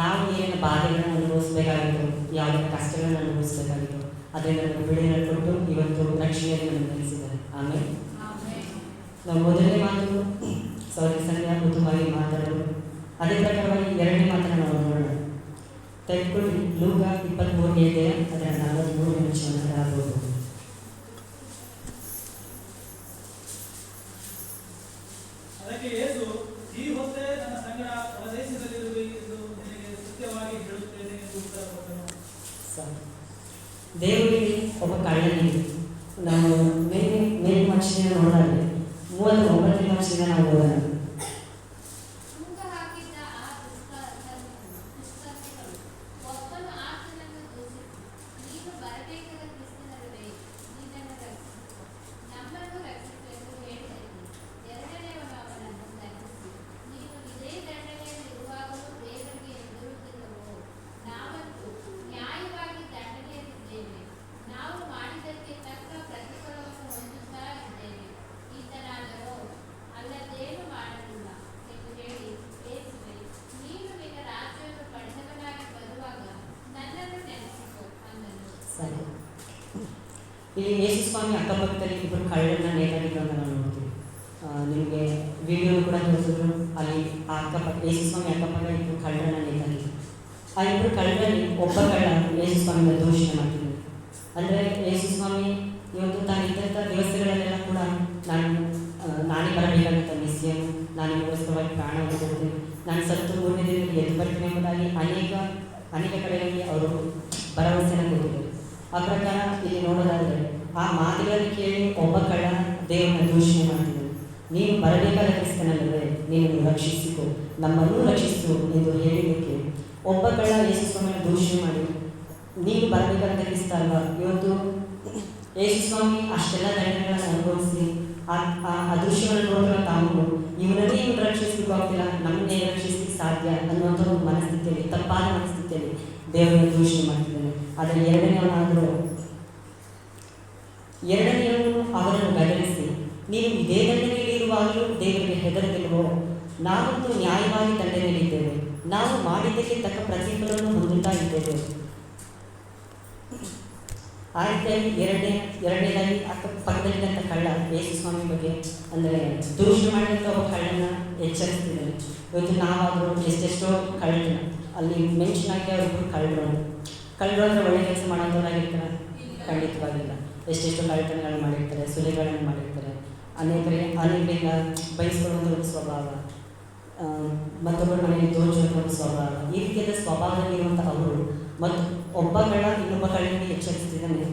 ನಾವು ಏನು ಬಾಧೆಗಳನ್ನು ಅನುಭವಿಸಬೇಕಾಗಿತ್ತು, ಯಾವುದೇ ಕಷ್ಟಗಳನ್ನು ಅನುಭವಿಸಬೇಕಾಗಿತ್ತು, ಅದರಿಂದ ಬಿಡುಗಡೆ ಕೊಟ್ಟು ಇವತ್ತು ರಕ್ಷಣೆಯನ್ನು ನಮಗೆ ತಿಳಿಸಿದ್ದಾರೆ. ಆಮೇಲೆ ನಾವು ಮೊದಲನೇ ಮಾತು ಸಹೋದರಿ ಸಂಧ್ಯಾ ಉತ್ತಮವಾಗಿ ಮಾತಾಡೋದು. ಅದೇ ಪ್ರಕಾರವಾಗಿ ಎರಡನೇ ಮಾತನ್ನು ನಾವು ನೋಡೋಣ. ತೆಗೆದುಕೊಳ್ಳಿ ಲೂಕ 23ನೇ ಅಧ್ಯಾಯ ಅದರ 43ನೇ ವಚನವನ್ನು ಆಗ್ಬೋದು. ಅದಕ್ಕೆ ಯೇಸು, ಈ ಹೊತ್ತೇ ನನ್ನ ಸಂಗಡ ಪರದೇಶದಲ್ಲಿರುವೆ ಎಂದು ನಿನಗೆ ಸತ್ಯವಾಗಿ ಹೇಳುತ್ತೇನೆ ಎಂದು ಉತ್ತರ ಕೊಟ್ಟನು. ದೇವರಿಗೆ ಒಬ್ಬ ಕಳ್ಳನಿಗೆ ನಾವು ಮೇಲಿನ ವರ್ಷದಿಂದ ನೋಡೋದಾದ್ರೆ 39ನೇ ವರ್ಷದಿಂದ ನಾವು ಓದೋಣ. ಇಲ್ಲಿ ಯೇಸು ಸ್ವಾಮಿ ಅಕ್ಕಪಕ್ಕದಲ್ಲಿ ಇಬ್ಬರು ಕಳ್ಳರನ್ನ ನೇತಾಡಿದ್ದನ್ನು ನಾವು ನೋಡ್ತೀವಿ. ನಿಮಗೆ ವಿಡಿಯೋ ಕೂಡ ತೋರಿಸಿದ್ರು. ಅಲ್ಲಿ ಆ ಅಕ್ಕಪಕ್ಕ ಯೇಸು ಸ್ವಾಮಿ ಅಕ್ಕಪಕ್ಕ ಇಬ್ಬರು ಕಳ್ಳರನ್ನ ನೇತಾಡಿದ್ರು. ಆ ಇಬ್ಬರು ಕಳ್ಳರಲ್ಲಿ ಒಬ್ಬ ಕಳ್ಳ ಯೇಸು ಸ್ವಾಮಿಯ ದೂಷಣೆ ಮಾಡ್ತಿದ್ದರು. ಅಂದರೆ ಯೇಸು ಸ್ವಾಮಿ ಇವತ್ತು ತಾನು ಇದ್ದಂಥ ದಿವಸಗಳಲ್ಲೆಲ್ಲ ಕೂಡ ನಾನೇ ಬರಬೇಕಾದಂಥ ಮಿಸ್ಸಿಯನ್ನು, ನಾನು ನಿಮಗೋಸ್ಕರವಾಗಿ ಪ್ರಾಣವನ್ನು ಕೊಡ್ತೀನಿ, ನಾನು ಸತ್ತು 3ನೇ ದಿನದಲ್ಲಿ ಎದ್ದು ಬರ್ತೀನಿ ಎಂಬುದಾಗಿ ಅನೇಕ ಕಡೆಗಳಲ್ಲಿ ಅವರು ಭರವಸೆಯನ್ನು ಕೊಟ್ಟಿದ್ದರು. ಆ ಪ್ರಕಾರ ಇಲ್ಲಿ ನೋಡೋದಾದರೆ ಆ ಮಾತುಗಳನ್ನು ಕೇಳಿ ಒಬ್ಬ ಕಳ್ಳ ದೇವರನ್ನ ದೂಷಣೆ ಮಾಡ್ತಿದ್ದರು. ನೀನು ಬರಬೇಕಾದ ಕ್ರಿಸ್ತನಲ್ಲವೇ, ನೀನು ರಕ್ಷಿಸಿಕೊ, ನಮ್ಮನ್ನು ರಕ್ಷಿಸು ಎಂದು ಹೇಳಿದ್ದಕ್ಕೆ ಒಬ್ಬ ಕಳ್ಳ ಯೇಸು ಸ್ವಾಮಿಯನ್ನು ದೂಷಣೆ ಮಾಡಿ, ನೀನು ಬರಬೇಕಾದ ಕ್ರಿಸ್ತ ಅಲ್ವಾ? ಇವತ್ತು ಯೇಸು ಸ್ವಾಮಿ ಅಷ್ಟೆಲ್ಲ ದಂಡನೆಗಳನ್ನು ಅನುಭವಿಸಿ ಆ ದೃಶ್ಯವನ್ನು ನೋಡಿದ್ರೆ ತಾವು ಇವನನ್ನೇ ಇವನು ರಕ್ಷಿಸಲಿಕ್ಕೂ ಆಗ್ತಿಲ್ಲ, ನಮ್ಮನ್ನೇ ರಕ್ಷಿಸಲಿಕ್ಕೆ ಸಾಧ್ಯ ಅನ್ನುವಂಥ ಒಂದು ಮನಸ್ಥಿತಿಯಲ್ಲಿ, ತಪ್ಪಾದ ಮನಸ್ಥಿತಿಯಲ್ಲಿ ದೇವರನ್ನು ದೂಷಣೆ ಮಾಡ್ತಿದ್ದಾನೆ. ಆದರೆ ಎರಡನೆಯವನು ಅವರನ್ನು ಗದರಿಸಿ, ನೀನು ಇದೇ ದಂಡನೆಯಲ್ಲಿ ಇರುವಾಗಲೂ ದೇವರಿಗೆ ಹೆದರದಿಲ್ವೋ? ನಾವಂತೂ ನ್ಯಾಯವಾಗಿ ದಂಡನೆಯಲ್ಲಿದ್ದೇವೆ, ನಾವು ಮಾಡಿದ್ದಕ್ಕೆ ತಕ್ಕ ಪ್ರತಿಫಲವನ್ನು ಹೊಂದುತ್ತಾ ಇದ್ದೇವೆ. ಆ ರೀತಿಯಾಗಿ ಎರಡನೇದಾಗಿ ಪಕ್ಕದಲ್ಲಿದ್ದಂಥ ಕಳ್ಳ ಯೇಸು ಸ್ವಾಮಿ ಬಗ್ಗೆ ಅಂದರೆ ದೂಷಣೆ ಮಾಡಿದಂಥ ಒಬ್ಬ ಕಳ್ಳನ ಎಚ್ಚರಿಸ್ತಿದ್ದಾರೆ. ಇವತ್ತು ನಾವಾದರೂ ಎಷ್ಟೆಷ್ಟೋ ಕಳ್ಳನ ಅಲ್ಲಿ ಮೆನ್ಷನ್ ಆಗಿ ಅವರಿಬ್ಬರು ಕಳ್ಳರು ಅಂದರೆ ಒಳ್ಳೆ ಕೆಲಸ ಮಾಡೋಂಥವ್ರಾಗಿರ್ತಾರೆ? ಖಂಡಿತವಾಗಿಲ್ಲ. ಎಷ್ಟೆಷ್ಟೋ ಕಳ್ಳತನಗಳನ್ನು ಮಾಡಿರ್ತಾರೆ, ಸುಲಿಗಳನ್ನು ಮಾಡಿರ್ತಾರೆ, ಅನೇಕರಿಂದ ಬಯಸ್ಕೊಳ್ಳುವಂಥ ಒಂದು ಸ್ವಭಾವ, ಮತ್ತೊಬ್ಬರ ಮನೆಯಲ್ಲಿ ದೋಚುವಂಥ ಒಂದು ಸ್ವಭಾವ, ಈ ರೀತಿಯಾದ ಸ್ವಭಾವದಲ್ಲಿರುವಂಥ ಅವರು ಮತ್ತು ಒಬ್ಬ ಕಳ್ಳ ಇನ್ನೊಬ್ಬ ಕಳ್ಳನಿಗೆ ಎಚ್ಚರಿಸ್ತಿದ್ದಾನೆ,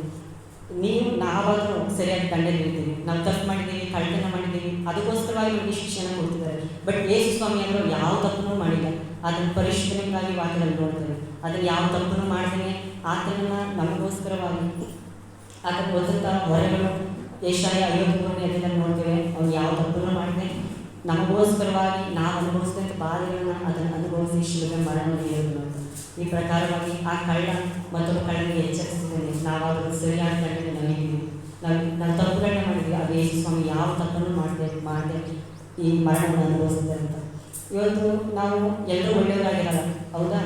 ನಾವಾದರೂ ಸರಿಯಾಗಿ ದಂಡದಲ್ಲಿದ್ದೀವಿ, ನಾವು ತಪ್ಪು ಮಾಡಿದ್ದೀವಿ, ಕಳ್ಳತನ ಮಾಡಿದ್ದೀವಿ, ಅದಕ್ಕೋಸ್ಕರವಾಗಿ ನಮಗೆ ಶಿಕ್ಷಣ ಕೊಡ್ತಿದ್ದಾರೆ. ಬಟ್ ಯೇಸು ಸ್ವಾಮಿ ಅವರು ಯಾವ ತಪ್ಪನ್ನು ಮಾಡಿಲ್ಲ, ಅದನ್ನು ಪರಿಶೀಲನೆಗಾಗಿ ವಾಕ್ಯದಲ್ಲಿ ನೋಡ್ತಾರೆ. ಅದನ್ನು ಯಾವ ತಪ್ಪನ್ನು ಮಾಡ್ತೇನೆ ಆತನನ್ನು ನಮಗೋಸ್ಕರವಾಗಿ ಆತ ಗೊತ್ತಂಥ ಹೊರೆಗಳು ಯೆಶಾಯ 53ನೇ ಅಧ್ಯಾಯದಲ್ಲಿ ನೋಡ್ತೇವೆ. ಅವ್ನು ಯಾವ ತಪ್ಪನ್ನು ಮಾಡಿದೆ, ನಮಗೋಸ್ಕರವಾಗಿ ನಾವು ಅನುಭವಿಸಿದಂಥ ಬಾಧೆಗಳನ್ನು ಅದನ್ನು ಅನುಭವಿಸಿ ಶಿಲುಬೆ ಮರಣವನ್ನು ಹೇಳಿದ್ರು. ಈ ಪ್ರಕಾರವಾಗಿ ಆ ಕಳ್ಳ ಮತ್ತೊಬ್ಬ ಕಳ್ಳನಿಗೆ ಎಚ್ಚರಿಸಿದ್ದೇನೆ, ನಾವಾದರೂ ಸರಿಯಾದ ದಂಡನೆ ನಮಗಿದ್ದೀವಿ, ನಾವು ತಪ್ಪುಗಳನ್ನ ಮಾಡಿದ್ವಿ, ಅದು ಯೇಸು ಸ್ವಾಮಿ ಯಾವ ತಪ್ಪನ್ನು ಮಾಡದೆ ಈ ಮರಣವನ್ನು ಅನುಭವಿಸಿದ್ದಾರೆ ಅಂತ. ಇವತ್ತು ನಾವು ಎಲ್ಲರೂ ಒಳ್ಳೆಯವರಾಗಿರಲ್ಲ, ಹೌದಾ?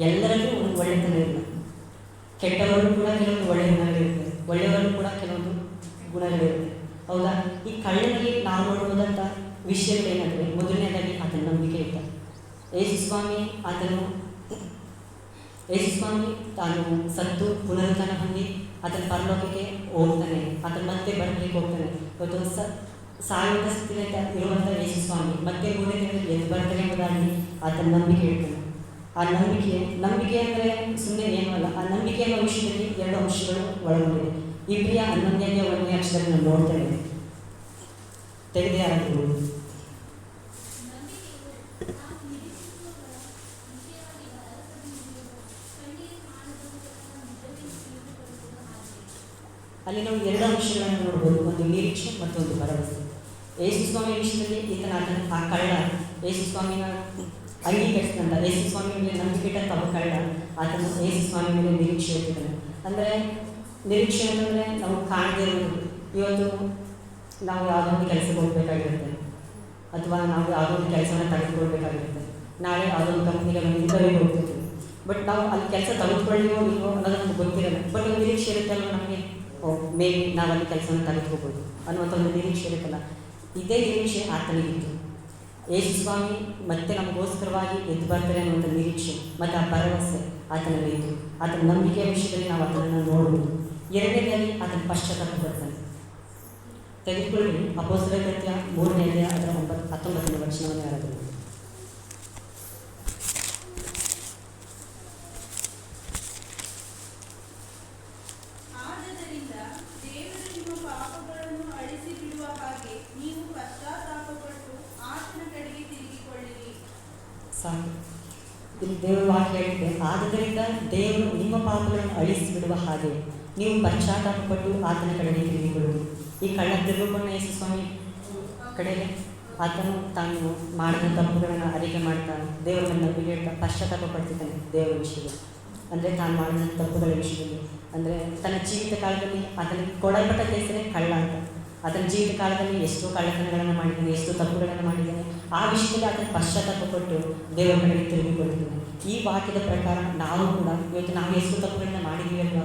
ಎಲ್ಲರಲ್ಲೂ ಒಂದು ಒಳ್ಳೆತನ ಇಲ್ಲ. ಕೆಟ್ಟವರು ಕೂಡ ಕೆಲವೊಂದು ಒಳ್ಳೆಯ ಗುಣಗಳಿರುತ್ತೆ, ಒಳ್ಳೆಯವರು ಕೂಡ ಕೆಲವೊಂದು ಗುಣಗಳಿರುತ್ತೆ, ಹೌದಾ? ಈ ಕಳ್ಳನಲ್ಲಿ ನಾವು ನೋಡುವುದಂಥ ವಿಷಯಗಳೇನೆಂದರೆ, ಮೊದಲನೇದಾಗಿ ಆತನ ನಂಬಿಕೆ ಇದ್ದ. ಯೇಸು ಸ್ವಾಮಿ ತಾನು ಸತ್ತು ಪುನರುತ್ಥಾನ ಹೊಂದಿ ಆತನ ಪರಲೋಕಕ್ಕೆ ಹೋಗ್ತಾನೆ, ಆತನ ಮತ್ತೆ ಬರಲಿಕ್ಕೆ ಹೋಗ್ತಾನೆ. ಇವತ್ತು ಸಾಯುವಂಥ ಸ್ಥಿತಿಯಲ್ಲಿ ಇರುವಂಥ ಯೇಸು ಸ್ವಾಮಿ ಮತ್ತೆ 3ನೇ ದಿನದಲ್ಲಿ ಎದ್ದು ಬರ್ತಾನೆ ಎಂಬುದಾಗಿ ಆತನ ನಂಬಿಕೆ ಇಡ್ತಾನೆ. ಆ ನಂಬಿಕೆ ಅಂದರೆ ಸುಮ್ಮನೆ ಏನೂ ಅಲ್ಲ. ಆ ನಂಬಿಕೆ ಅನ್ನೋ ವಿಷಯದಲ್ಲಿ 2 ಅಂಶಗಳು ಒಳಗೊಂಡಿದೆ. ಇಬ್ರಿಯ 11ನೇ ಅಕ್ಷರದಲ್ಲಿ ನಾವು ನೋಡ್ತೇವೆ. ತೆಗೆದೇ ಆಗಿರ್ಬೋದು. ಅಲ್ಲಿ ನಾವು 2 ಅಂಶಗಳನ್ನು ನೋಡ್ಬೋದು, ಒಂದು ನಿರೀಕ್ಷೆ ಮತ್ತೊಂದು ಭರವಸೆ. ಯೇಸು ಸ್ವಾಮಿ ವಿಷಯದಲ್ಲಿ ಆ ಕಳ್ಳ ಯೇಸು ಸ್ವಾಮಿನ ಅಂಗೀಕರಿಸಿದಂಥ, ಯೇಸು ಸ್ವಾಮಿ ಮೇಲೆ ನಂಬಿಕೆ ಇಟ್ಟಂಥ ಅವ ಕಳ್ಳ ಆತನ ಯೇಸು ಸ್ವಾಮಿ ಮೇಲೆ ನಿರೀಕ್ಷೆ ಇಟ್ಟಿದ್ದಾನೆ. ಅಂದರೆ ನಿರೀಕ್ಷೆ ಅಂತಂದರೆ ನಾವು ಕಾಣದೇ ಇರೋದು. ಇವತ್ತು ನಾವು ಯಾವುದೋ ಒಂದು ಕೆಲಸಕ್ಕೆ ಹೋಗಬೇಕಾಗಿರುತ್ತೆ, ಅಥವಾ ನಾವು ಯಾವುದೋ ಒಂದು ಕೆಲಸವನ್ನು ತೆಗೆದುಕೊಳ್ಬೇಕಾಗಿರುತ್ತೆ. ನಾಳೆ ಯಾವುದೋ ಒಂದು ಕಂಪ್ನಿಗೆ ಬಂದು ಇಂಟರ್ವ್ಯೂಗೆ ಹೋಗ್ತಿರ್ತೀವಿ. ಬಟ್ ನಾವು ಅಲ್ಲಿ ಕೆಲಸ ತೆಗೆದುಕೊಳ್ಳಿವೋ ಇಲ್ವೋ ಅನ್ನೋದು ನಮ್ಗೆ ಗೊತ್ತಿರಲ್ಲ. ಬಟ್ ಒಂದು ನಿರೀಕ್ಷೆ ಇರುತ್ತಲ್ವ ನಮಗೆ, ಮೇ ಬಿ ನಾವು ಅಲ್ಲಿ ಕೆಲಸವನ್ನು ತೆಗೆದುಕೋಬೋದು ಅನ್ನುವಂಥ ಒಂದು ನಿರೀಕ್ಷೆ ಇರುತ್ತಲ್ಲ. ಇದೇ ನಿರೀಕ್ಷೆ ಆತನಿಗಿತ್ತು. ಯೇಸು ಸ್ವಾಮಿ ಮತ್ತೆ ನಮಗೋಸ್ಕರವಾಗಿ ಎದ್ದು ಬರ್ತಾರೆ ಅನ್ನುವಂಥ ನಿರೀಕ್ಷೆ ಮತ್ತು ಆ ಭರವಸೆ ಆತನಲ್ಲಿ ಇತ್ತು. ಆತನ ನಂಬಿಕೆಯ ವಿಷಯದಲ್ಲಿ ನಾವು ಅದನ್ನು ನೋಡ್ಬೋದು. ಎರಡನೇದಾಗಿ ಆತನ ಪಶ್ಚಾತ್ತಾಪ ಬರ್ತಾನೆ. ತೆಗೆದುಕೊಳ್ಳಿ ಅಪೊಸ್ತಲರ ಕೃತ್ಯ 3ನೇ ಅಧ್ಯಾಯ ಅದರ 19ನೇ ವಚನವನ್ನು ಯಾರಾದರೂ ಸಾಕು. ಇಲ್ಲಿ ದೇವರು ವಾಕ್ಯ ಹೇಳಿದೆ, ಆದ್ದರಿಂದ ದೇವರು ನಿಮ್ಮ ಪಾಪಗಳನ್ನು ಅಳಿಸಿ ಬಿಡುವ ಹಾಗೆ ನೀವು ಪಶ್ಚಾತ್ತಾಪಪಟ್ಟು ಆತನ ಕಡೆಗೆ ತಿರುಗಿಕೊಳ್ಳುವುದು. ಈ ಕಳ್ಳ ತಿರುಗಿಕೊಂಡ ಯೇಸು ಸ್ವಾಮಿ ಕಡೆಗೆ ಆತನು ತಾನು ಮಾಡಿದ ತಪ್ಪುಗಳನ್ನು ಅರಿಕೆ ಮಾಡ್ತಾ ದೇವರ ನಂಬಿಕೆ ಹೇಳ್ತಾ ಪಶ್ಚಾತ್ತಾಪ ಪಡ್ತಿದ್ದಾನೆ ದೇವರ ವಿಷಯದಲ್ಲಿ. ಅಂದರೆ ತಾನು ಮಾಡಿದ ತಪ್ಪುಗಳ ವಿಷಯದಲ್ಲಿ. ಅಂದರೆ ತನ್ನ ಜೀವಿತ ಕಾಲದಲ್ಲಿ ಆತನಿಗೆ ಕೊಡಲ್ಪಟ್ಟ ಹೆಸರೇ ಕಳ್ಳ ಅಂತ. ಆತನ ಜೀವಿತ ಕಾಲದಲ್ಲಿ ಎಷ್ಟೋ ಕಳ್ಳತನಗಳನ್ನು ಮಾಡಿದ್ದಾನೆ, ಎಷ್ಟೋ ತಪ್ಪುಗಳನ್ನು ಮಾಡಿದ್ದಾನೆ. ಆ ವಿಷಯದಲ್ಲಿ ಆತನ ಪಶ್ಚಾತ್ತಾಪ ಪಟ್ಟು ದೇವರ ಕಡೆಗೆ ತಿರುಗಿಕೊಳ್ಳುತ್ತಾನೆ. ಈ ವಾಕ್ಯದ ಪ್ರಕಾರ ನಾವು ಕೂಡ ಇವತ್ತು ನಾವು ಎಷ್ಟು ತಪ್ಪುಗಳನ್ನ ಮಾಡಿದ್ದೀವಿ ಅಲ್ವಾ?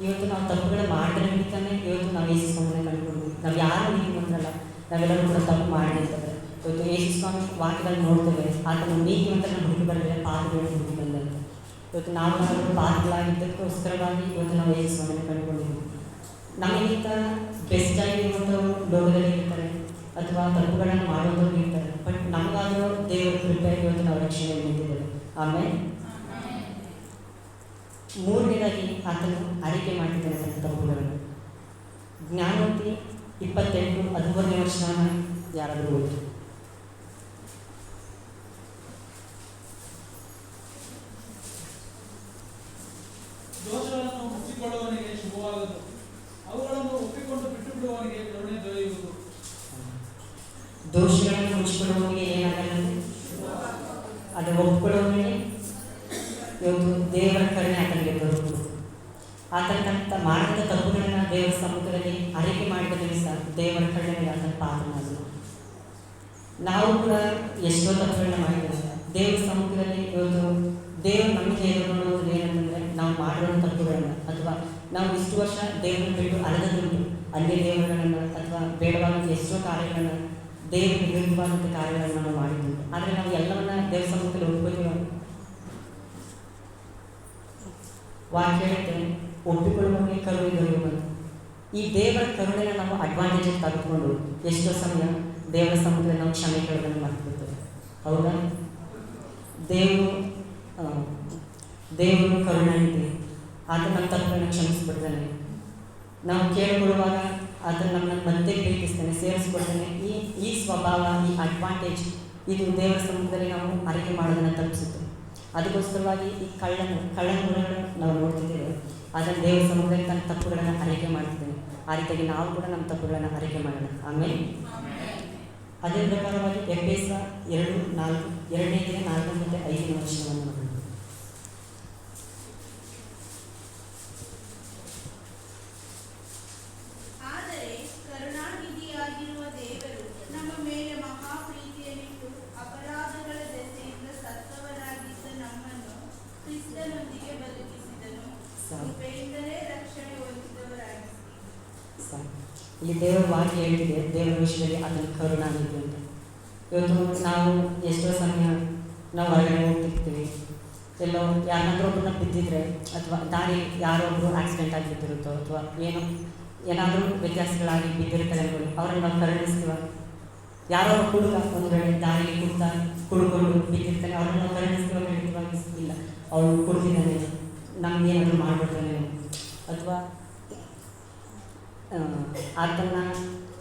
ಇವತ್ತು ನಾವು ತಪ್ಪುಗಳನ್ನ ಮಾಡಿದ್ರೆ ನಿಮಿತ್ತಾನೆ ಇವತ್ತು ನಾವು ಯೇಸು ಸ್ವಾಮಿನ ಕಂಡುಕೊಂಡ್ವಿ. ನಾವು ಯಾರು ನೀತಿವಂತರಲ್ಲ, ನಾವೆಲ್ಲರೂ ಕೂಡ ತಪ್ಪು ಮಾಡಿರ್ತೇವೆ. ಇವತ್ತು ಯೇಸು ಸ್ವಾಮಿ ವಾಕ್ಯದಲ್ಲಿ ನೋಡ್ತೇವೆ, ಆತನ ನೀತಿವಂತರನ್ನ ಹುಡುಕಿ ಬರಲಿಲ್ಲ, ಪಾಪಗಳನ್ನು ಹುಡುಕಿ ಬಂದಂತೆ. ಇವತ್ತು ನಾವು ಪಾಪಗಳಾಗಿದ್ದಕ್ಕೋಸ್ಕರವಾಗಿ ಇವತ್ತು ನಾವು ಯೇಸು ಸ್ವಾಮಿನ ಕಂಡುಕೊಂಡಿದ್ದೀವಿ. ನಮಗಿಂತ ಬೆಸ್ಟ್ ಆಗಿರುವಂಥವ್ರು ಲೋಕದಲ್ಲಿ ಇರ್ತಾರೆ ಅಥವಾ ತಪ್ಪುಗಳನ್ನು ಮಾಡುವಂಥವ್ರು ಇರ್ತಾರೆ. ಬಟ್ ನಮಗಾದರೂ ದೇವರ ಕೃಪೆ ಇವತ್ತು ನಾವು ರಕ್ಷಣೆಯಲ್ಲಿ ನಿಂತಿದ್ದೇವೆ. ಆಮೇಲೆ ಮೂರನೇದಾಗಿ ಆತನು ಅರಿಕೆ ಮಾಡ್ತಿದ್ದಾನೆ ತನ್ನ ತಪ್ಪುಗಳನ್ನು. ಜ್ಞಾನೋಕ್ತಿ 28:13ನೇ ವಚನವನ್ನು ಯಾರಾದರೂ ಓದಿ. ದೋಷಗಳನ್ನು ಮುಚ್ಚಿಕೊಳ್ಳುವವನಿಗೆ ಶುಭವಾಗುವುದು, ಅವುಗಳನ್ನು ಒಪ್ಪಿಕೊಂಡು ಬಿಟ್ಟು ಬಿಡುವವನಿಗೆ ಕರುಣೆ ದೊರೆಯುವುದು. ದೋಷಗಳನ್ನು ಮುಚ್ಚಿಕೊಳ್ಳುವವನಿಗೆ ಏನಾಗಲ್ಲ, ಅದು ಒಪ್ಪಿಕೊಳ್ಳುವವನಿಗೆ ಇವತ್ತು ದೇವರ ಕರುಣೆ ಆತನಿಗೆ ದೊರಕುವುದು. ಆತನಂತ ಮಾಡಿದ ತಪ್ಪುಗಳನ್ನು ದೇವರ ಸಮ್ಮುಖದಲ್ಲಿ ಅರಿಕೆ ಮಾಡಿದ ದಿವಸ ದೇವರ ಕರುಣೆಗೆ ಆತನ ಪಾತ್ರನಾಗಲು. ನಾವು ಕೂಡ ಎಷ್ಟೋ ತಪ್ಪುಗಳನ್ನ ಮಾಡಿದ್ದೇವೆ ದೇವರ ಸಮ್ಮುಖದಲ್ಲಿ. ಇವತ್ತು ದೇವರು ನಮಗೆ ಎದುರುಗೊಳ್ಳುವುದು ಏನಂತಂದರೆ ನಾವು ಮಾಡಿರೋ ತಪ್ಪುಗಳನ್ನು ಅಥವಾ ನಾವು ಇಷ್ಟು ವರ್ಷ ದೇವರನ್ನು ಬಿಟ್ಟು ಅಲೆದದುಂಟು, ಅಲ್ಲೇ ದೇವರುಗಳನ್ನು ಅಥವಾ ಬೇಡವಾದಂಥ ಎಷ್ಟೋ ಕಾರ್ಯಗಳನ್ನು ದೇವರಿಗೆ ವಿರುದ್ಧವಾದಂಥ ಕಾರ್ಯಗಳನ್ನು ನಾವು ಮಾಡಿದ್ದುಂಟು. ಆದರೆ ನಾವು ಎಲ್ಲವನ್ನ ದೇವರ ಸಮ್ಮುಖದಲ್ಲಿ ಒಪ್ಪಿಕೊಳ್ಳುವ ವಾಕ್ಯ ಹೇಳುತ್ತೆ, ಒಪ್ಪಿಕೊಳ್ಳುವವನಿಗೆ ಕರುಣೆ ದೊರೆಯುವಂತ. ಈ ದೇವರ ಕರುಣೆನ ನಾವು ಅಡ್ವಾಂಟೇಜ್ ತೆಗೆದುಕೊಂಡು ಎಷ್ಟೋ ಸಮಯ ದೇವರ ಸಮ್ಮುಖದಲ್ಲಿ ನಾವು ಕ್ಷಮೆ ಕೇಳೋದನ್ನು ಮಾಡ್ತಿರ್ತೇವೆ. ಹೌದಾ? ದೇವರು ಕರುಣೆ ಇದೆ, ಆತ ನಮ್ಮ ತಪ್ಪನ್ನು ಕ್ಷಮಿಸಿಬಿಡ್ತಾನೆ. ನಾವು ಕೇಳಿಕೊಳ್ಳುವಾಗ ಆತ ನಮ್ಮನ್ನು ಮತ್ತೆ ಪ್ರೀತಿಸ್ತಾನೆ, ಸೇರಿಸ್ಕೊಳ್ತಾನೆ. ಈ ಸ್ವಭಾವ, ಈ ಅಡ್ವಾಂಟೇಜ್ ಇದು ದೇವರ ಸಮ್ಮುಖದಲ್ಲಿ ನಾವು ಅರಿಕೆ ಮಾಡೋದನ್ನು ತಪ್ಪಿಸುತ್ತೆ. ಅದಕ್ಕೋಸ್ಕರವಾಗಿ ಈ ಕಳ್ಳಗಳನ್ನು ನಾವು ನೋಡ್ತಿದ್ದೇವೆ. ಅದನ್ನು ದೇವರ ಸಮ್ಮುಖದಲ್ಲಿ ತನ್ನ ತಪ್ಪುಗಳನ್ನು ಅರಿಕೆ ಮಾಡ್ತಿದ್ದೇವೆ. ಆ ರೀತಿಯಾಗಿ ನಾವು ಕೂಡ ನಮ್ಮ ತಪ್ಪುಗಳನ್ನು ಅರಿಕೆ ಮಾಡೋಣ. ಆಮೇಲೆ ಅದೇ ಪ್ರಕಾರವಾಗಿ ಎಫೆಸ 2:4 2ನೇ 4 ಮತ್ತು 5ನೇ ವಚನವನ್ನು ನೋಡೋಣ. ಇಲ್ಲಿ ದೇವರ ವಾಕ್ಯ ಹೇಳಿದೆ, ದೇವರ ವಿಷಯದಲ್ಲಿ ಅದನ್ನು ಕರುಣಾನಿಧಿ ಅಂತ. ಇವತ್ತು ನಾವು ಎಷ್ಟೋ ಸಮಯ ನಾವು ಹೊರಗಡೆ ಹೋಗ್ತಿರ್ತೀವಿ, ಎಲ್ಲೋ ಯಾರಾದರೂ ಒಬ್ಬರನ್ನ ಬಿದ್ದಿದ್ರೆ ಅಥವಾ ದಾರಿ ಯಾರೊಬ್ಬರು ಆಕ್ಸಿಡೆಂಟ್ ಆಗಿ ಬಿದ್ದಿರುತ್ತೋ ಅಥವಾ ಏನಾದರೂ ವ್ಯತ್ಯಾಸಗಳಾಗಿ ಬಿದ್ದಿರ್ತಾರೆ ಅನ್ಕೊಂಡು ಅವ್ರನ್ನ ನಾವು ಕರುಣಿಸ್ತೀವ. ಯಾರೋ ಹುಡುಗ ಒಂದು ವೇಳೆ ದಾರಿಯಲ್ಲಿ ಕುಡ್ಕೊಂಡು ಬಿದ್ದಿರ್ತಾನೆ, ಅವ್ರನ್ನ ನಾವು ಕರುಣಿಸ್ತೀವ ಇಲ್ಲ, ಅವನು ಕುಡ್ದಿದ್ದಾನೆ, ನಮಗೇನಾದರೂ ಮಾಡ್ಬಿಡ್ತಾನೆ ಅಥವಾ ಆತನ್ನು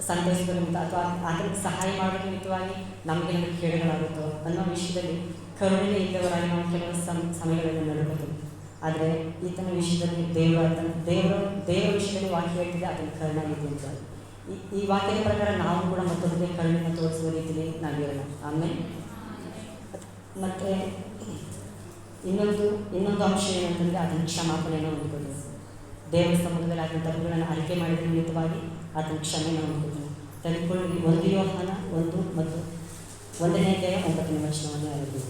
ಸಂತೈಸಿದ ನಿಮಿತ್ತ ಅಥವಾ ಆತನಿಗೆ ಸಹಾಯ ಮಾಡೋದ್ರ ನಿಮಿತ್ತವಾಗಿ ನಮಗೆ ನಮಗೆ ಕೇಡುಗಳಾಗುತ್ತೋ ಅನ್ನೋ ವಿಷಯದಲ್ಲಿ ಕರುಣೆ ಇದ್ದವರಾಗಿ ನಾವು ಕೆಲವು ಸಮಯಗಳನ್ನು ನಡ್ಕೋತೀವಿ. ಆದರೆ ಈತನ ವಿಷಯದಲ್ಲಿ ದೇವರ ವಿಷಯದಲ್ಲಿ ವಾಕ್ಯ ಹೇಳ್ತಿದೆ ಅದನ್ನು ಕರುಣಾನಿಧಿ ಅಂತ. ಈ ವಾಕ್ಯದ ಪ್ರಕಾರ ನಾವು ಕೂಡ ಮತ್ತೊಬ್ಬರಿಗೆ ಕರುಣೆಯನ್ನು ತೋರಿಸುವ ರೀತಿಯಲ್ಲಿ ನಾವಿರೋಣ. ಆಮೇಲೆ ಮತ್ತು ಇನ್ನೊಂದು ಅಂಶ ಏನಂತಂದರೆ ಅದನ್ನು ಕ್ಷಮಾಪಣೆಯನ್ನು ಹೊಂದ್ಕೋತೀವಿ. ದೇವರ ಸಮ್ಮುಖದಲ್ಲಿ ಆತನ ತಪ್ಪುಗಳನ್ನು ಅರಿಕೆ ಮಾಡಿದ ನಿಮಿತ್ತವಾಗಿ ಆತನ ಕ್ಷಮೆಯನ್ನು ಹೊಂದ್ಕೋತೀವಿ. ತೆಗೆದುಕೊಳ್ಳಿ 1 ಯೋಹಾನ 1 ಮತ್ತು 1ನೇ ಅಧ್ಯಾಯ 9ನೇ ವಚನವನ್ನು ಯಾರಾದರೂ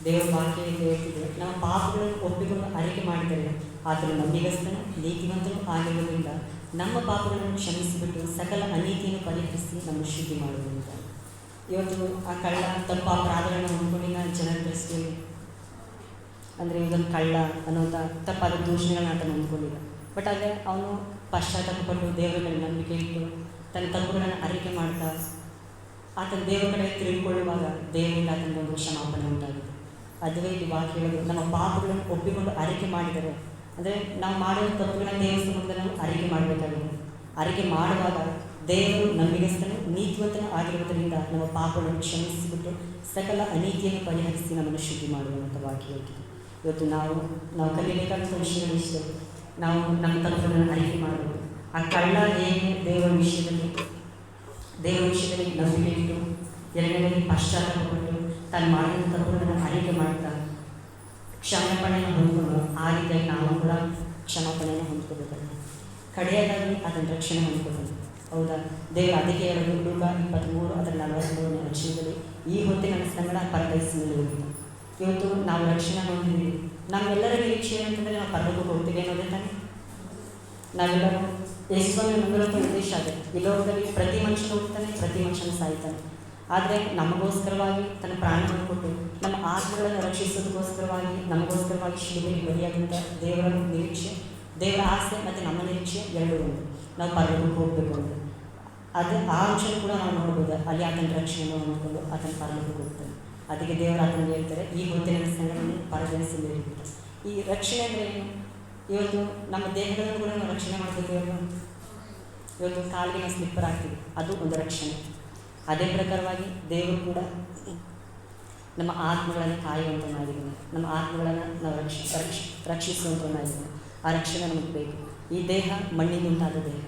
ದೇವರ ವಾಕ್ಯದಲ್ಲಿ ಹೇಳ್ತಿದ್ರೆ, ನಮ್ಮ ಪಾಪಗಳನ್ನು ಒಪ್ಪಿಕೊಂಡು ಅರಿಕೆ ಮಾಡಿದರೆ ಆತನು ನಂಬಿಗಸ್ತನು ನೀತಿವಂತನು ಆಗಿರುವುದರಿಂದ ನಮ್ಮ ಪಾಪಗಳನ್ನು ಕ್ಷಮಿಸಿಬಿಟ್ಟು ಸಕಲ ಅನೀತಿಯನ್ನು ಪರಿಹರಿಸಿ ನಮ್ಮ ಶುದ್ಧಿ ಮಾಡುವುದಿಲ್ಲ. ಇವತ್ತು ಆ ಕಳ್ಳ ತಪ್ಪು ಅಪರಾಧಗಳನ್ನು ಹೊಂದ್ಕೊಂಡಿನ ಜನರ ದೃಷ್ಟಿಯಲ್ಲಿ ಅಂದರೆ ಇವೊಂದು ಕಳ್ಳ ಅನ್ನೋಂಥ ತಪ್ಪಾದ ದೂಷಣೆಗಳನ್ನ ಆತನು ಹೊಂದ್ಕೊಂಡಿದ್ದ. ಬಟ್ ಆದರೆ ಅವನು ಪಶ್ಚಾತ್ತಾಪಪಟ್ಟು ದೇವರ ಮೇಲೆ ನಂಬಿಕೆ ಇಟ್ಟು ತನ್ನ ತಪ್ಪುಗಳನ್ನು ಅರಿಕೆ ಮಾಡ್ತಾ ಆತನ ದೇವರ ಕಡೆ ತಿರುಗಿಕೊಳ್ಳುವಾಗ ದೇವರಿಂದ ಆತನಿಗೊಂದು ಕ್ಷಮಾಪಣೆ ಉಂಟಾಗಿದೆ. ಅದುವೇ ಇದು ವಾಕ್ಯ ಹೇಳೋದು, ನಮ್ಮ ಪಾಪಗಳನ್ನು ಒಪ್ಪಿಕೊಂಡು ಅರಿಕೆ ಮಾಡಿದರೆ, ಅಂದರೆ ನಾವು ಮಾಡಿರೋ ತಪ್ಪುಗಳನ್ನು ದೇವರ ಸಮ್ಮುಖದಲ್ಲಿ ನಾವು ಅರಿಕೆ ಮಾಡಬೇಕಾಗಿದೆ. ಅರಿಕೆ ಮಾಡುವಾಗ ದೇವರು ನಂಬಿಗಸ್ತನು ನೀತಿವಂತನು ಆಗಿರುವುದರಿಂದ ನಮ್ಮ ಪಾಪಗಳನ್ನು ಕ್ಷಮಿಸಿಬಿಟ್ಟು ಸಕಲ ಅನೀತಿಯನ್ನು ಪರಿಹರಿಸಿ ನಮ್ಮನ್ನು ಶುದ್ಧಿ ಮಾಡುವಂಥ ವಾಕ್ಯ ಹೇಳ್ತೀವಿ. ಇವತ್ತು ನಾವು ಕಲಿಯಬೇಕಾದಂಥ ವಿಷಯಗಳು ಇಷ್ಟೇ. ನಾವು ನಮ್ಮ ತಪ್ಪುಗಳನ್ನು ಅರಿಕೆ ಮಾಡಬಹುದು. ಆ ಕಳ್ಳ ಹೇಗೆ ದೇವರ ವಿಷಯದಲ್ಲಿ ನಂಬಿಕೆ ಇಟ್ಟು ಎರಡನೇದಾಗಿ ಪಶ್ಚಾತ್ತಾಪಪಟ್ಟು ತಾನು ಮಾಡಿದ ತಪ್ಪುಗಳನ್ನು ಅರಿಕೆ ಮಾಡ್ತಾ ಕ್ಷಮಾಪಣೆಯನ್ನು ಹೊಂದ್ಕೊಂಡು ಆ ರೀತಿಯಾಗಿ ನಾವು ಕೂಡ ಕ್ಷಮಾಪಣೆಯನ್ನು ಹೊಂದ್ಕೋಬೇಕಾಗಿದೆ. ಕಡೆಯದಾಗಿ ಅದನ್ನು ರಕ್ಷಣೆ ಹೊಂದ್ಕೋಬೇಕು. ಹೌದಾ? ದೇವರು ಅದಕ್ಕೆ ಹೇಳೋದು ಲೂಕ 23:43 ವಚನದಲ್ಲಿ, ಈ ಹೊತ್ತಿನ ನನ್ನ ಸಂಗಡ ಪರದೈಸಿನಲ್ಲಿ ಹೋಗಿತ್ತು. ಇವತ್ತು ನಾವು ರಕ್ಷಣೆ ಹೊಂದಿದ್ದೀವಿ. ನಮ್ಮೆಲ್ಲರ ನಿರೀಕ್ಷೆ ಏನಂತಂದರೆ ನಾವು ಪರಲೋಕಕ್ಕೆ ಹೋಗ್ತೀವಿ ಅನ್ನೋದೇ ತಾನೆ. ನಾವೆಲ್ಲರೂ ಯೇಸುವನ್ನು ನಂಬಿರುವಂಥ ಉದ್ದೇಶ ಆಗಿದೆ. ಈ ಲೋಕದಲ್ಲಿ ಪ್ರತಿ ಮನುಷ್ಯನು ಹೋಗ್ತಾನೆ, ಪ್ರತಿ ಮನುಷ್ಯನು ಸಾಯ್ತಾನೆ. ಆದರೆ ನಮಗೋಸ್ಕರವಾಗಿ ತನ್ನ ಪ್ರಾಣವನ್ನು ಕೊಟ್ಟು ನಮ್ಮ ಆತ್ಮಗಳನ್ನು ರಕ್ಷಿಸೋದಕ್ಕೋಸ್ಕರವಾಗಿ ನಮಗೋಸ್ಕರವಾಗಿ ಶಿಲುಬೆಗೆ ಬಲಿಯಾದಂಥ ದೇವರ ನಿರೀಕ್ಷೆ, ದೇವರ ಆಸೆ ಮತ್ತು ನಮ್ಮ ನಿರೀಕ್ಷೆ ಎರಡೂ ಒಂದು. ನಾವು ಪರಲೋಕಕ್ಕೆ ಹೋಗಬೇಕು ಅಂದರೆ ಆ ಅಂಶನೂ ಕೂಡ ನಾವು ನೋಡ್ಬೋದು. ಅಲ್ಲಿ ಆತನ ರಕ್ಷಣೆಯನ್ನು ಹೊಂದ್ಕೊಂಡು ಆತನ ಪರಲೋಕಕ್ಕೆ ಹೋಗ್ತಾನೆ. ಅದಕ್ಕೆ ದೇವರು ಆತನಿಗೆ ಹೇಳ್ತಾರೆ, ಈ ಹೊತ್ತಿನ ಸಂಗಡನ್ನು ಪರದೈಸಿನಲ್ಲಿ ಇರುತ್ತೆ. ಈ ರಕ್ಷಣೆ ಅಂದರೆ ಏನು? ಇವತ್ತು ನಮ್ಮ ದೇಹಗಳನ್ನು ಕೂಡ ನಾವು ರಕ್ಷಣೆ ಮಾಡಬೇಕು. ಇವತ್ತು ಕಾಲಿಗೆ ನಾವು ಸ್ಲಿಪ್ಪರ್ ಆಗ್ತೀವಿ, ಅದು ಒಂದು ರಕ್ಷಣೆ. ಅದೇ ಪ್ರಕಾರವಾಗಿ ದೇವರು ಕೂಡ ನಮ್ಮ ಆತ್ಮಗಳನ್ನು ಕಾಯುವಂಥನಾಗಿದ್ದಾನೆ. ನಮ್ಮ ಆತ್ಮಗಳನ್ನು ನಾವು ರಕ್ಷಿಸುವಂಥನಾಗಿದ್ದಾನೆ. ಆ ರಕ್ಷಣೆ ನಮಗೆ ಬೇಕು. ಈ ದೇಹ ಮಣ್ಣಿನಿಂದಾದ ದೇಹ,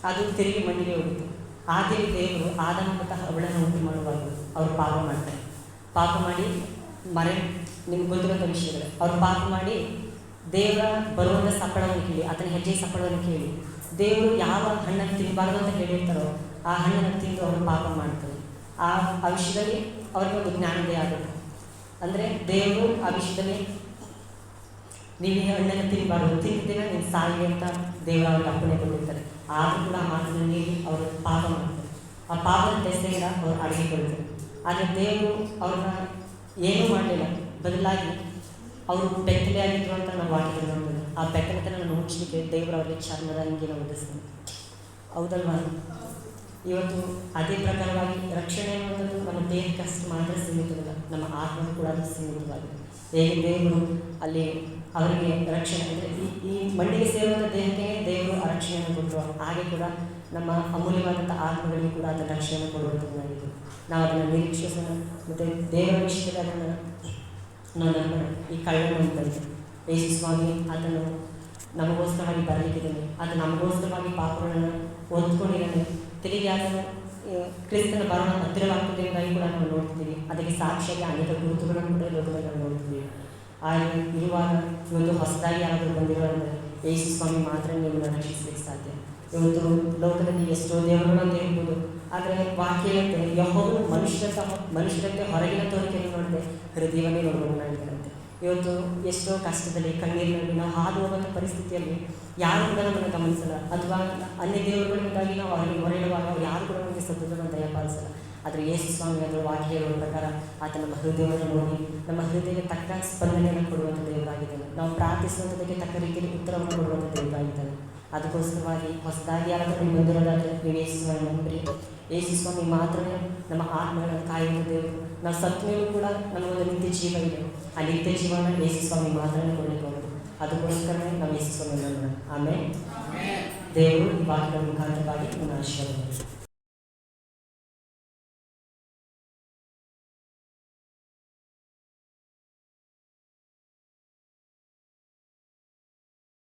ಅದು ತಿರುಗಿ ಮಣ್ಣಿಗೆ ಹೋಗುತ್ತೆ. ಆದೇ ದೇವರು ಆದಮ ಮತ್ತು ಹವ್ವಳನ್ನು ಉಂಟು ಮಾಡುವಾಗ ಅವರು ಪಾಪ ಮಾಡ್ತಾರೆ. ಪಾಪ ಮಾಡಿ ನಿಮ್ಗೆ ಗೊತ್ತಿರುವಂಥ ವಿಷಯಗಳು, ಅವ್ರು ಪಾಪ ಮಾಡಿ ದೇವರ ಬರುವಂಥ ಸಪ್ಪಳವನ್ನು ಕೇಳಿ, ಆತನ ಹೆಜ್ಜೆ ಸಪ್ಪಳವನ್ನು ಕೇಳಿ, ದೇವರು ಯಾವ ಹಣ್ಣನ್ನು ತಿನ್ನಬಾರ್ದು ಅಂತ ಹೇಳಿರ್ತಾರೋ ಆ ಹಣ್ಣನ್ನು ತಿಂದು ಅವರು ಪಾಪ ಮಾಡ್ತಾರೆ. ಆ ವಿಷಯದಲ್ಲಿ ಅವ್ರಿಗೆ ಒಂದು ಜ್ಞಾನೋದಯ ಆಗುತ್ತೆ. ಅಂದರೆ ದೇವರು ಆ ವಿಷಯದಲ್ಲಿ ನೀವು ಈ ಹಣ್ಣನ್ನು ತಿನ್ನಬಾರ್ದು, ತಿಂದಿದ್ದೇನೆ ನೀನು ಸಾಯಿ ಅಂತ ದೇವರು ಅವ್ರಿಗೆ ಅಪ್ಪಣೆ ಕೊಟ್ಟಿರ್ತಾರೆ. ಆದರೂ ಕೂಡ ಆ ಮಾತನ್ನು ನೀಡಿ ಅವರು ಪಾಪ ಮಾಡ್ತಾರೆ. ಆ ಪಾಪದ ದೆಸೆಯಿಂದ ಅವರು ಅಡುಗೆ ಕೊಡ್ತಾರೆ. ಆದರೆ ದೇವರು ಅವ್ರನ್ನ ಏನೂ ಮಾಡಲಿಲ್ಲ, ಬದಲಾಗಿ ಅವರು ಬೆತ್ತಲೆ ಆಗಿದ್ರು ಅಂತ ನಾವು ವಾಕ್ಯದಲ್ಲಿ ನೋಡ್ಬೋದು. ಆ ಬೆತ್ತಲೆತನವನ್ನು ಮುಚ್ಚಲಿಕ್ಕೆ ದೇವರು ಅವರಿಗೆ ಚರ್ಮದ ಅಂಗಿನ ಒದಗಿಸ್ತಾನೆ. ಹೌದಲ್ವಾ? ಇವತ್ತು ಅದೇ ಪ್ರಕಾರವಾಗಿ ರಕ್ಷಣೆ ಅನ್ನೋದು ನಮ್ಮ ದೇಹಕ್ಕಷ್ಟು ಮಾತ್ರ ಸೀಮಿತವಿಲ್ಲ, ನಮ್ಮ ಆತ್ಮಕ್ಕೂ ಕೂಡ ಅದು ಸೀಮಿತವಾಗಿದೆ. ಹೇಗೆ ದೇವರು ಅಲ್ಲಿ ಅವರಿಗೆ ರಕ್ಷಣೆ ಅಂದರೆ ಈ ಮಣ್ಣಿಗೆ ಸೇರುವಂಥ ದೇಹಕ್ಕೆ ದೇವರು ಆ ರಕ್ಷಣೆಯನ್ನು ಕೊಟ್ಟರು, ಹಾಗೆ ಕೂಡ ನಮ್ಮ ಅಮೂಲ್ಯವಾದಂಥ ಆತ್ಮಗಳಿಗೆ ಕೂಡ ಅದನ್ನು ರಕ್ಷಣೆಯನ್ನು ಕೊಡುವಂಥದ್ದಾಗಿದೆ. ನಾವು ಅದನ್ನು ನಿರೀಕ್ಷಿಸೋಣ ಮತ್ತು ದೇವರ ವಿಷಯದಲ್ಲಿ ಅದನ್ನು ನಾವು ನಂಬೋಣ. ಈ ಕಳ್ಳನನ್ನು ಬಂದು ಯೇಸು ಸ್ವಾಮಿ ಅದನ್ನು ನಮಗೋಸ್ಕರವಾಗಿ ಬರಲಿಕ್ಕಿದ್ದಾನೆ, ಅದು ನಮಗೋಸ್ಕರವಾಗಿ ಪಾಪಗಳನ್ನು ಹೊಂದ್ಕೊಂಡಿದ್ದಾನೆ. ತಿರುಗಿ ಅದನ್ನು ಕ್ರಿಸ್ತನ ಬರೋಣ ಹತ್ತಿರವಾಗ್ತದೆಂದಾಗಿ ಕೂಡ ನಾವು ನೋಡ್ತೀವಿ. ಅದಕ್ಕೆ ಸಾಕ್ಷಿಯಾಗಿ ಅನೇಕ ಗುರುತುಗಳನ್ನು ಕೂಡ ಲೋಕದಲ್ಲಿ ನಾವು ನೋಡ್ತೀವಿ. ಹಾಗೆ ಇರುವಾಗ ಇವತ್ತು ಹೊಸದಾಗಿ ಯಾರಾದರೂ ಬಂದಿರೋದಂದರೆ ಯೇಸು ಸ್ವಾಮಿ ಮಾತ್ರ ನಿಮ್ಮನ್ನು ರಕ್ಷಿಸಲಿಕ್ಕೆ ಸಾಧ್ಯ. ಇವತ್ತು ಲೋಕದಲ್ಲಿ ಎಷ್ಟೋ ದೇವರುಗಳು ಅಂತ ಹೇಳ್ಬೋದು, ಆದರೆ ವಾಕ್ಯ ಹೇಳುತ್ತೆ, ಯೆಹೋವನು ಮನುಷ್ಯರಕ್ಕೆ ಹೊರಗಿನ ತೋರಿಕೆಯನ್ನು ನೋಡದೆ ಹೃದಯವನ್ನೇ ನೋಡುವವನಾಗಿದ್ದಾನಂತೆ. ಇವತ್ತು ಎಷ್ಟೋ ಕಷ್ಟದಲ್ಲಿ ಕಣ್ಣೀರಿನಲ್ಲಿ ನಾವು ಹಾದು ಹೋಗುವಂಥ ಪರಿಸ್ಥಿತಿಯಲ್ಲಿ ಯಾರು ಕೂಡ ನಮ್ಮನ್ನು ಗಮನಿಸಲ್ಲ, ಅಥವಾ ಅನ್ಯ ದೇವರುಗಳಿಂದಾಗಿ ನಾವು ಅವರಿಗೆ ಹೊರಡುವಾಗ ಯಾರು ಕೂಡ ನಮಗೆ ಸದ್ದುಗಳನ್ನು ದಯಪಾಲಿಸಲ್ಲ. ಆದರೆ ಯೇಸು ಸ್ವಾಮಿ ಅದರ ವಾಕ್ಯ ಹೇಳುವ ಪ್ರಕಾರ ಆತ ನಮ್ಮ ಹೃದಯವನ್ನು ನೋಡಿ ನಮ್ಮ ಹೃದಯಕ್ಕೆ ತಕ್ಕ ಸ್ಪಂದನೆಯನ್ನು ಕೊಡುವಂಥ ದೇವರಾಗಿದ್ದಾನೆ. ನಾವು ಪ್ರಾರ್ಥಿಸುವಂಥದ್ದಕ್ಕೆ ತಕ್ಕ ರೀತಿಯಲ್ಲಿ ಉತ್ತರವನ್ನು ಕೊಡುವಂಥ ದೇವರಾಗಿದ್ದಾನೆ. ಅದಕ್ಕೋಸ್ಕರವಾಗಿ ಹೊಸದಾಗಿ ಯಾರಾದರೂ ನೀವು ಬಂದಿರೋದಾದರೆ ನೀವು ಯೇಸು ಸ್ವಾಮಿ ನಂಬಿರಿ. ಯೇಸು ಸ್ವಾಮಿ ಮಾತ್ರವೇ ನಮ್ಮ ಆತ್ಮಗಳನ್ನು ಕಾಯುವ ದೇವರು. ನಾವು ಸತ್ತ ಮೇಲೂ ಕೂಡ ನಮಗೊಂದು ನಿತ್ಯ ಜೀವ ಇದೆ. ಆ ನಿತ್ಯ ಜೀವನ ಯೇಸು ಸ್ವಾಮಿ ಮಾತ್ರವೇ ಕೊಡಲಿಕ್ಕೆ ಹೋಗೋದು. ಅದಕ್ಕೋಸ್ಕರವೇ ನಾವು ಯೇಸು ಸ್ವಾಮಿ ನಂಬೋಣ. ಆಮೇಲೆ ದೇವರು ಈ ವಾಕ್ಯದ ಮುಖಾಂತರವಾಗಿ ನನ್ನ ಆಶೀರ್ವಾದ